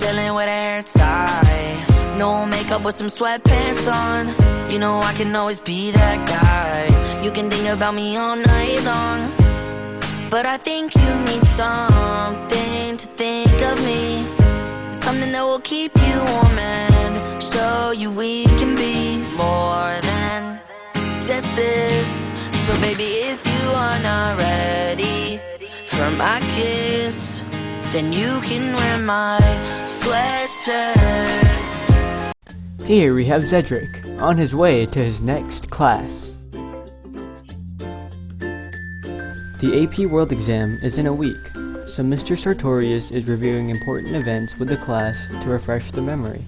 chilling with a hair tie, no makeup with some sweatpants on. You know I can always be that guy. You can think about me all night long, but I think you need something to think of me, something that will keep you warm and show you we can be more than just this. So baby, if you are not ready for my kiss, then you can wear my sweatshirt. Here we have Cedric, on his way to his next class. The AP World exam is in a week, so Mr. Sartorius is reviewing important events with the class to refresh their memory.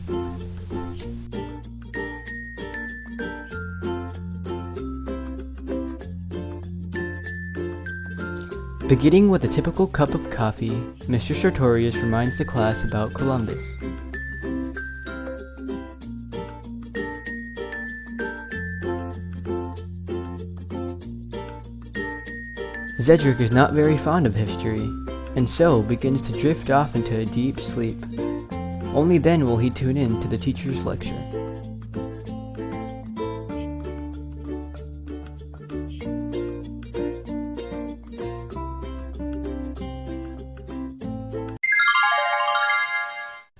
Beginning with a typical cup of coffee, Mr. Sartorius reminds the class about Columbus. Cedric is not very fond of history, and so begins to drift off into a deep sleep. Only then will he tune in to the teacher's lecture.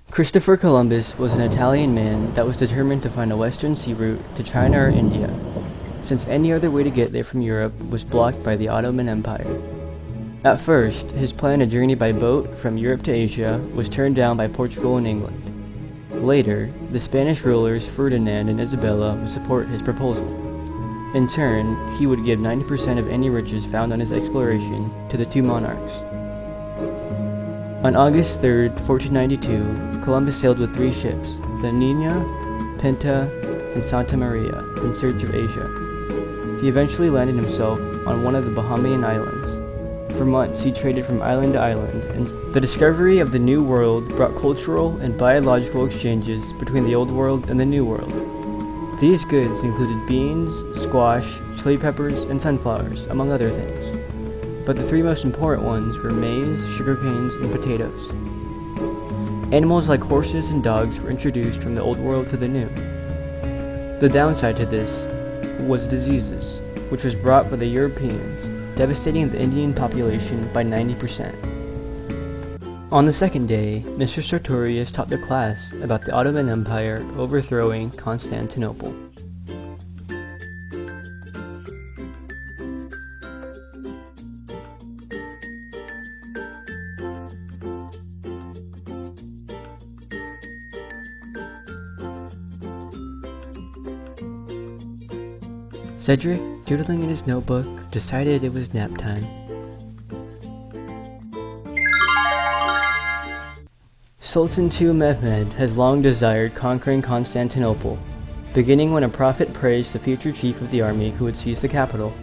Christopher Columbus was an Italian man that was determined to find a western sea route to China or India, since any other way to get there from Europe was blocked by the Ottoman Empire. At first, his plan to journey by boat from Europe to Asia was turned down by Portugal and England. Later, the Spanish rulers Ferdinand and Isabella would support his proposal. In turn, he would give 90% of any riches found on his exploration to the two monarchs. On August 3, 1492, Columbus sailed with 3 ships, the Nina, Pinta, and Santa Maria, in search of Asia. He eventually landed himself on one of the Bahamian Islands. For months, he traded from island to island, and the discovery of the New World brought cultural and biological exchanges between the Old World and the New World. These goods included beans, squash, chili peppers, and sunflowers, among other things. But the 3 most important ones were maize, sugar canes, and potatoes. Animals like horses and dogs were introduced from the Old World to the New. The downside to this was diseases, which was brought by the Europeans, devastating the Indian population by 90%. On the second day, Mr. Sartorius taught the class about the Ottoman Empire overthrowing Constantinople. Cedric, doodling in his notebook, decided it was nap time. Sultan II Mehmed has long desired conquering Constantinople, beginning when a prophet praised the future chief of the army who would seize the capital.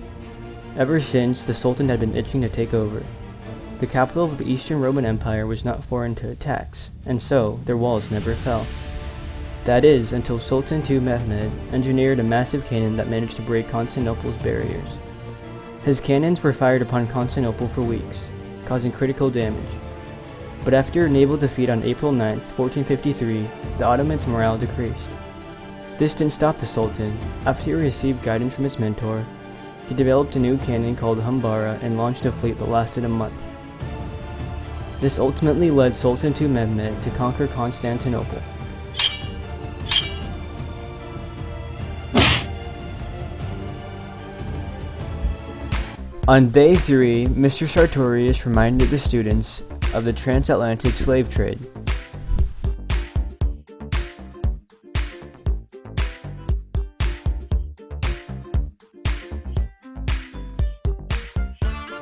Ever since, the Sultan had been itching to take over. The capital of the Eastern Roman Empire was not foreign to attacks, and so their walls never fell. That is, until Sultan II Mehmed engineered a massive cannon that managed to break Constantinople's barriers. His cannons were fired upon Constantinople for weeks, causing critical damage. But after a naval defeat on April 9, 1453, the Ottomans' morale decreased. This didn't stop the Sultan. After he received guidance from his mentor, he developed a new cannon called Humbara and launched a fleet that lasted a month. This ultimately led Sultan II Mehmed to conquer Constantinople. On day 3, Mr. Sartorius reminded the students of the transatlantic slave trade.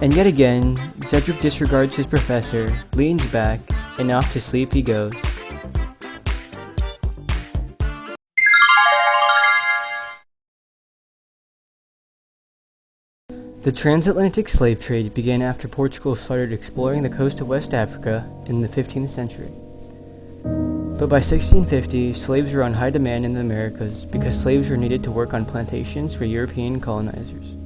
And yet again, Cedric disregards his professor, leans back, and off to sleep he goes. The transatlantic slave trade began after Portugal started exploring the coast of West Africa in the 15th century. But by 1650, slaves were on high demand in the Americas because slaves were needed to work on plantations for European colonizers.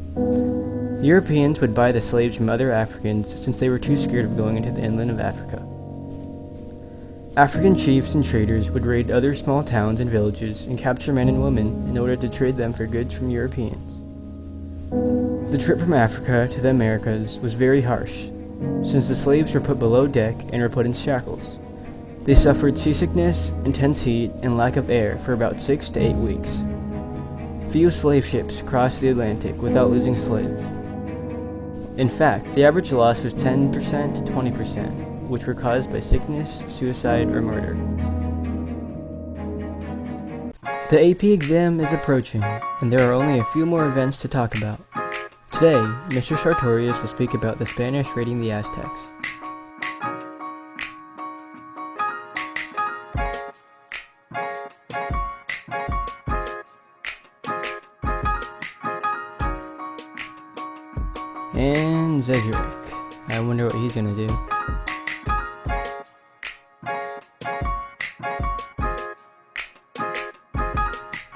Europeans would buy the slaves from other Africans since they were too scared of going into the inland of Africa. African chiefs and traders would raid other small towns and villages and capture men and women in order to trade them for goods from Europeans. The trip from Africa to the Americas was very harsh, since the slaves were put below deck and were put in shackles. They suffered seasickness, intense heat, and lack of air for about 6 to 8 weeks. Few slave ships crossed the Atlantic without losing slaves. In fact, the average loss was 10% to 20%, which were caused by sickness, suicide, or murder. The AP exam is approaching, and there are only a few more events to talk about. Today, Mr. Sartorius will speak about the Spanish raiding the Aztecs. And Zedric. I wonder what he's gonna do.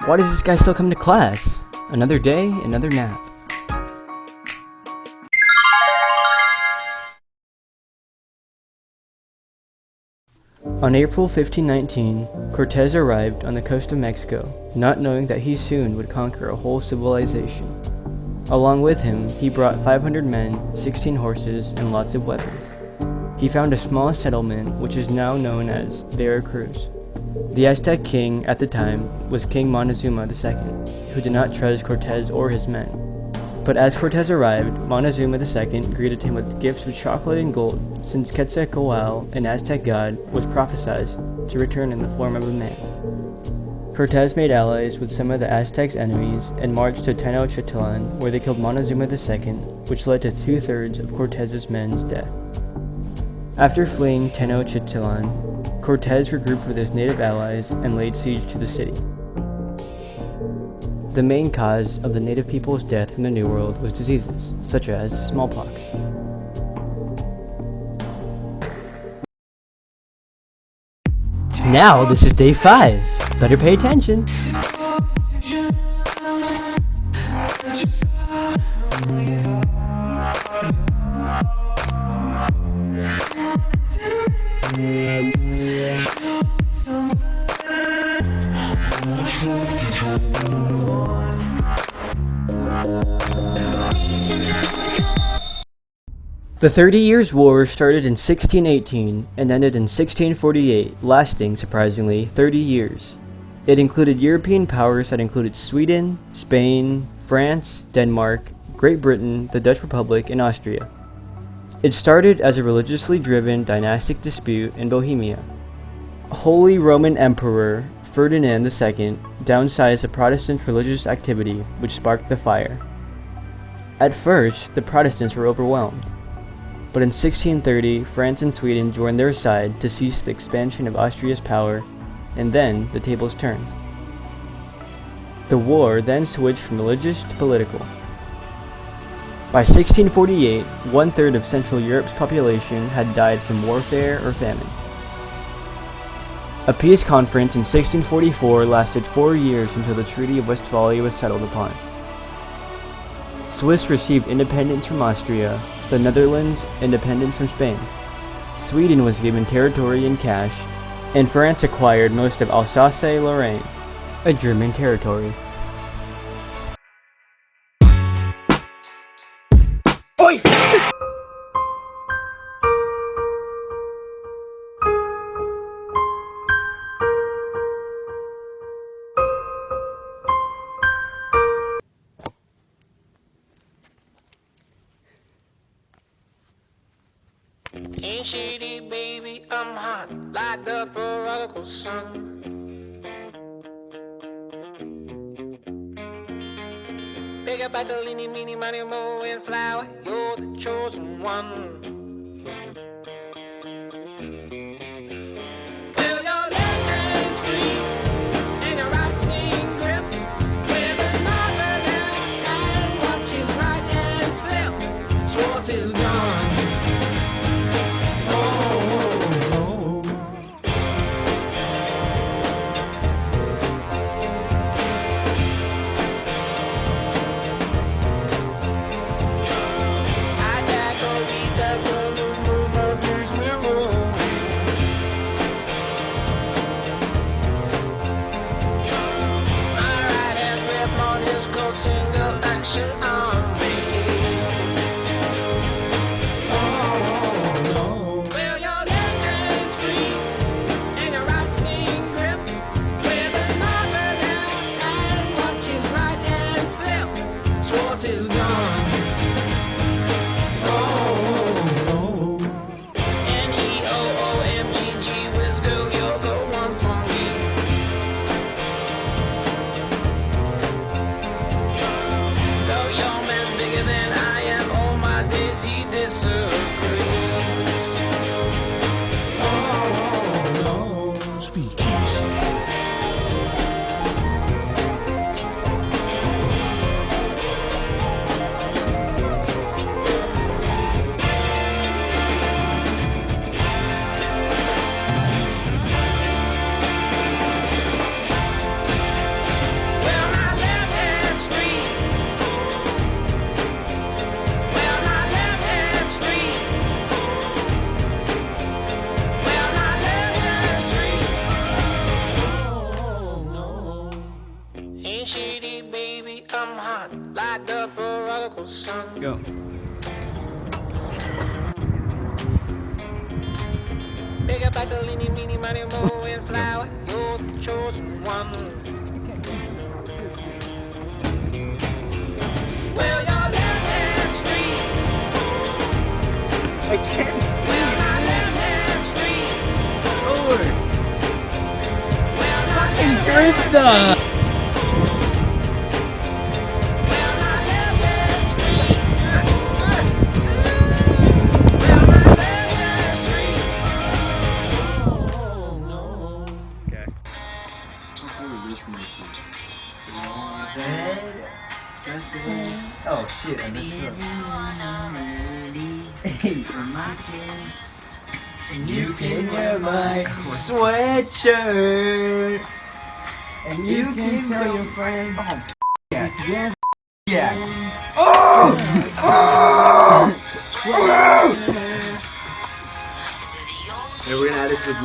Why does this guy still come to class? Another day, another nap. On April 1519, Cortez arrived on the coast of Mexico, not knowing that he soon would conquer a whole civilization. Along with him, he brought 500 men, 16 horses, and lots of weapons. He found a small settlement which is now known as Veracruz. The Aztec king at the time was King Montezuma II, who did not trust Cortez or his men. But as Cortez arrived, Montezuma II greeted him with gifts of chocolate and gold, since Quetzalcoatl, an Aztec god, was prophesied to return in the form of a man. Cortez made allies with some of the Aztecs' enemies and marched to Tenochtitlan, where they killed Montezuma II, which led to 2/3 of Cortez's men's death. After fleeing Tenochtitlan, Cortez regrouped with his native allies and laid siege to the city. The main cause of the native people's death in the New World was diseases, such as smallpox. Now this is day 5. Better pay attention. The 30 Years' War started in 1618 and ended in 1648, lasting, surprisingly, 30 years. It included European powers that included Sweden, Spain, France, Denmark, Great Britain, the Dutch Republic, and Austria. It started as a religiously driven dynastic dispute in Bohemia. Holy Roman Emperor Ferdinand II downsized the Protestant religious activity, which sparked the fire. At first, the Protestants were overwhelmed. But in 1630, France and Sweden joined their side to cease the expansion of Austria's power, and then the tables turned. The war then switched from religious to political. By 1648, 1/3 of Central Europe's population had died from warfare or famine. A peace conference in 1644 lasted 4 years until the Treaty of Westphalia was settled upon. Swiss received independence from Austria, the Netherlands independence from Spain. Sweden was given territory and cash, and France acquired most of Alsace-Lorraine, a German territory. Oi! Ain't shady, baby, I'm hot, like the prodigal son. Pick up Bartolini, meeny, money, mo, and flower, you're the chosen one. Will your left hand's free, and your right hand grip, with another left hand, watch his right hand slip, Schwartz is gone. I tackle Jesus. son. Go. Big battle, eeny, meeny, miny, moe, and flower. You're the chosen one. Well, your left hand's free. I can't Well, my left hand's free. forward. Well, my left hand's Crimson! Well, my left hand's free. Well, my left hand's free. Oh, no. Okay. Oh shit, I messed up. And you can wear my sweatshirt. And you can tell your friends. Yeah. Yeah. And we're gonna add this with